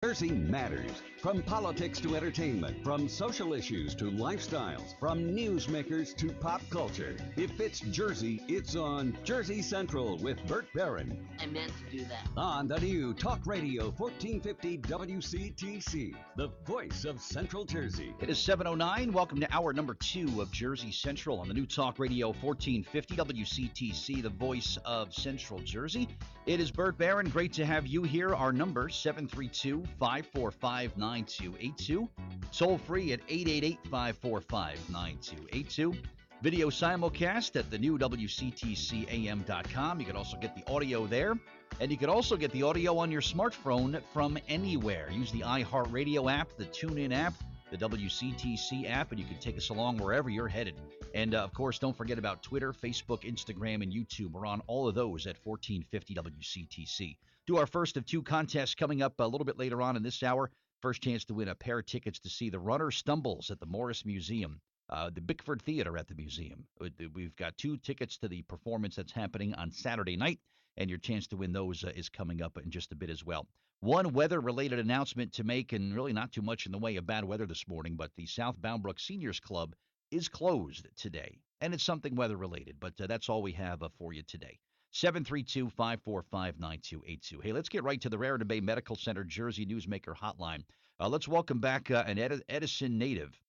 Jersey matters. From politics to entertainment, from social issues to lifestyles, from newsmakers to pop culture. If it's Jersey, it's on Jersey Central with Bert Barron. I meant to do that. On the new Talk Radio 1450 WCTC, the voice of Central Jersey. It is 7:09. Welcome to hour number 2 of Jersey Central on the new Talk Radio 1450 WCTC, the voice of Central Jersey. It is Bert Barron. Great to have you here. Our number, 732-545-9282. Toll free at 888-545-9282. Video simulcast at the new WCTCAM.com. You can also get the audio there. And you can also get the audio on your smartphone from anywhere. Use the iHeartRadio app, the TuneIn app, the WCTC app, and you can take us along wherever you're headed. And, of course, don't forget about Twitter, Facebook, Instagram, and YouTube. We're on all of those at 1450 WCTC. Do our first of 2 contests coming up a little bit later on in this hour. First chance to win a pair of tickets to see The Runner Stumbles at the Morris Museum, the Bickford Theater at the museum. We've got 2 tickets to the performance that's happening on Saturday night, and your chance to win those is coming up in just a bit as well. One weather-related announcement to make, and really not too much in the way of bad weather this morning, but the South Bound Brook Seniors Club is closed today, and it's something weather-related, but that's all we have for you today. 732-545-9282. Hey, let's get right to the Raritan Bay Medical Center Jersey Newsmaker Hotline. Let's welcome back an Edison native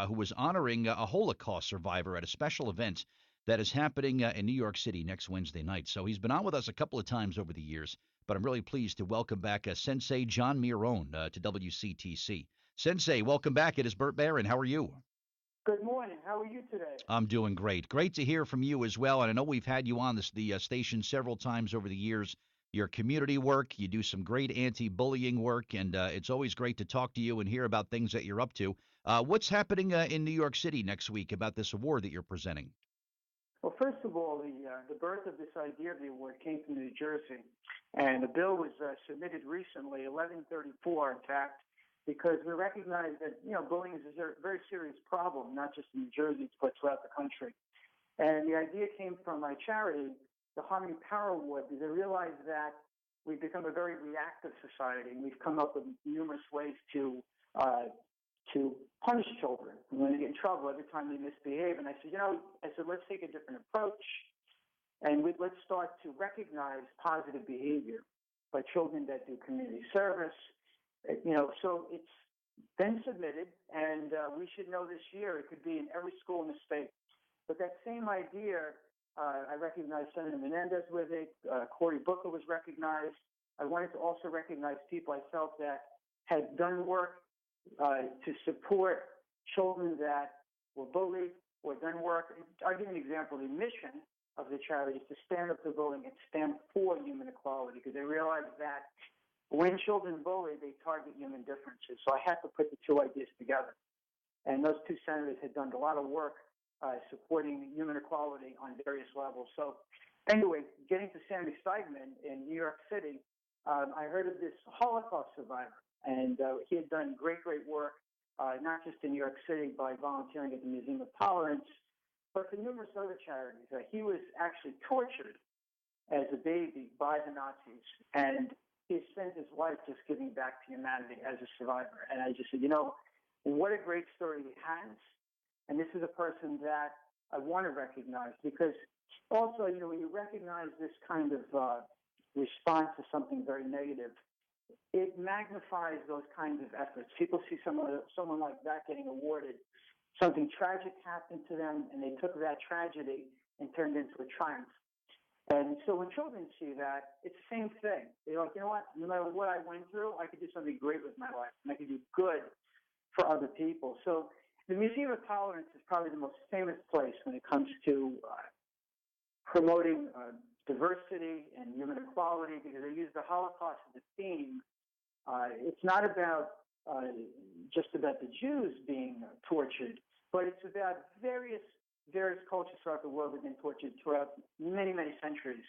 who was honoring a Holocaust survivor at a special event that is happening in New York City next Wednesday night. So he's been on with us a couple of times over the years, but I'm really pleased to welcome back Sensei John Mirrione to WCTC. Sensei, welcome back. It is Bert Barron. How are you? Good morning. How are you today? I'm doing great. Great to hear from you as well. And I know we've had you on the station several times over the years. Your community work, you do some great anti-bullying work, and it's always great to talk to you and hear about things that you're up to. What's happening in New York City next week about this award that you're presenting? Well, first of all, the birth of this idea of the award came from New Jersey, and the bill was submitted recently, 1134, in fact, because we recognize that bullying is a very serious problem, not just in New Jersey but throughout the country. And the idea came from my charity, the Harmony Power Award, because I realized that we've become a very reactive society, and we've come up with numerous ways to punish children when they get in trouble every time they misbehave. And I said, let's take a different approach, and let's start to recognize positive behavior by children that do community service. So it's been submitted, and we should know this year it could be in every school in the state. But that same idea, I recognize Senator Menendez with it. Cory Booker was recognized. I wanted to also recognize people I felt that had done work to support children that were bullied or done work. I'll give you an example. The mission of the charity is to stand up to bullying and stand for human equality, because they realize that when children bully, they target human differences. So I had to put the 2 ideas together. And those 2 senators had done a lot of work supporting human equality on various levels. So anyway, getting to Sammy Steigman in New York City, I heard of this Holocaust survivor. And he had done great work, not just in New York City by volunteering at the Museum of Tolerance, but for numerous other charities. He was actually tortured as a baby by the Nazis, and he spent his life just giving back to humanity as a survivor. And I just said, what a great story he has. And this is a person that I want to recognize, because also, when you recognize this kind of response to something very negative, it magnifies those kinds of efforts. People see someone like that getting awarded. Something tragic happened to them, and they took that tragedy and turned it into a triumph. And so when children see that, it's the same thing. They're like, you know what? No matter what I went through, I could do something great with my life, and I could do good for other people. So the Museum of Tolerance is probably the most famous place when it comes to promoting diversity and human equality, because they use the Holocaust as a theme. It's not about just about the Jews being tortured, but it's about various cultures throughout the world that have been tortured throughout many centuries.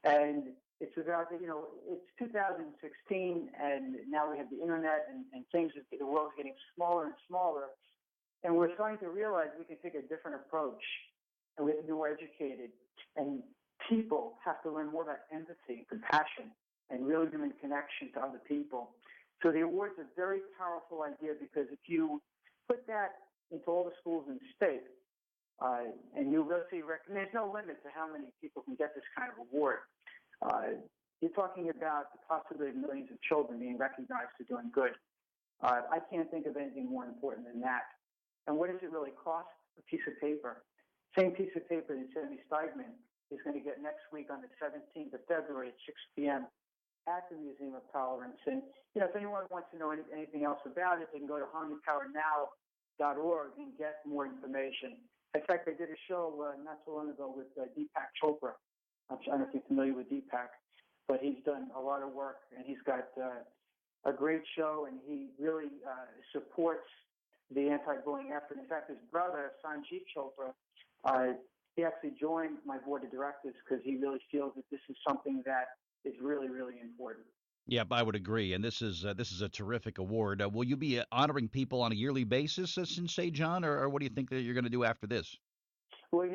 And it's about, it's 2016, and now we have the internet, and things, the world's getting smaller and smaller. And we're starting to realize we can take a different approach, and we have to be more educated. And people have to learn more about empathy and compassion and really human connection to other people. So the award's a very powerful idea because if you put that into all the schools in the state, and you really see, there's no limit to how many people can get this kind of award. You're talking about the possibility of millions of children being recognized for doing good. I can't think of anything more important than that. And what does it really cost? A piece of paper. Same piece of paper that Sammy Steigman is going to get next week on the 17th of February at 6 p.m. at the Museum of Tolerance. And, if anyone wants to know anything else about it, they can go to harmonypowernow.org and get more information. In fact, I did a show not so long ago with Deepak Chopra. I don't know if you're familiar with Deepak, but he's done a lot of work, and he's got a great show, and he really supports the anti-bullying effort. In fact, his brother, Sanjeev Chopra, he actually joined my board of directors because he really feels that this is something that is really, really important. Yep, I would agree. And this is a terrific award. Will you be honoring people on a yearly basis, Sensei John, or what do you think that you're going to do after this? Well,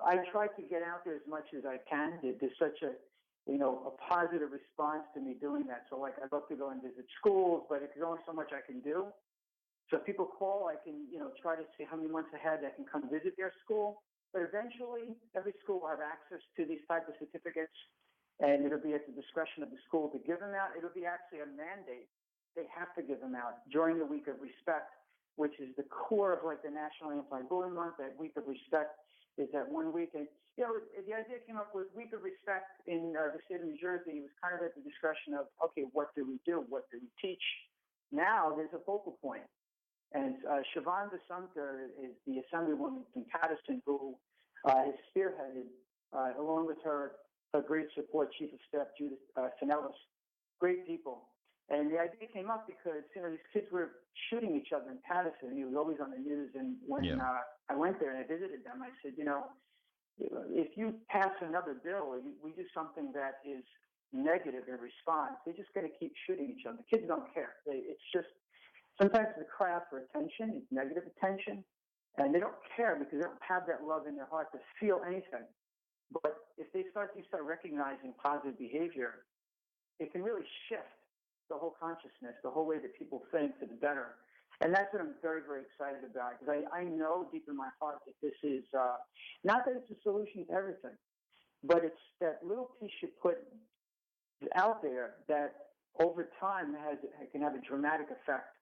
I try to get out there as much as I can. There's such a positive response to me doing that. So, like, I'd love to go and visit schools, but there's only so much I can do. So if people call, I can, try to see how many months ahead I can come visit their school. But eventually, every school will have access to these type of certificates, and it'll be at the discretion of the school to give them out. It'll be actually a mandate. They have to give them out during the Week of Respect, which is the core of, like, the National Anti-Bullying Month. That Week of Respect is that 1 week. And, the idea came up with Week of Respect in the state of New Jersey. It was kind of at the discretion of, okay, what do we do? What do we teach? Now there's a focal point. And Siobhan DeSumter is the Assemblywoman from Patterson who has spearheaded, along with her great support, Chief of Staff Judith Finellis, great people. And the idea came up because, these kids were shooting each other in Patterson. He was always on the news. And when I went there and I visited them, I said, if you pass another bill or we do something that is negative in response, they're just going to keep shooting each other. Kids don't care. It's just, sometimes they cry out for attention. It's negative attention. And they don't care because they don't have that love in their heart to feel anything. But if you start recognizing positive behavior, it can really shift the whole consciousness, the whole way that people think for the better. And that's what I'm very, very excited about, because I know deep in my heart that this is, not that it's a solution to everything, but it's that little piece you put out there that over time can have a dramatic effect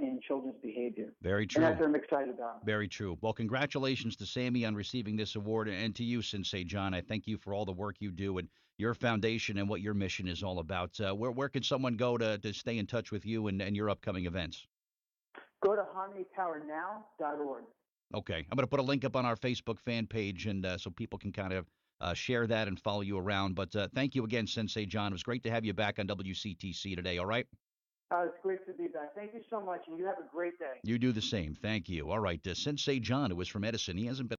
in children's behavior. Very true. And that's what I'm excited about. Very true. Well, congratulations to Sammy on receiving this award, and to you, Sensei John. I thank you for all the work you do and your foundation and what your mission is all about. Where can someone go to stay in touch with you and your upcoming events? Go to harmonypowernow.org. Okay. I'm going to put a link up on our Facebook fan page, and so people can kind of share that and follow you around. But thank you again, Sensei John. It was great to have you back on WCTC today, all right? It's great to be back. Thank you so much, and you have a great day. You do the same. Thank you. All right. Sensei John, who is from Edison, he hasn't been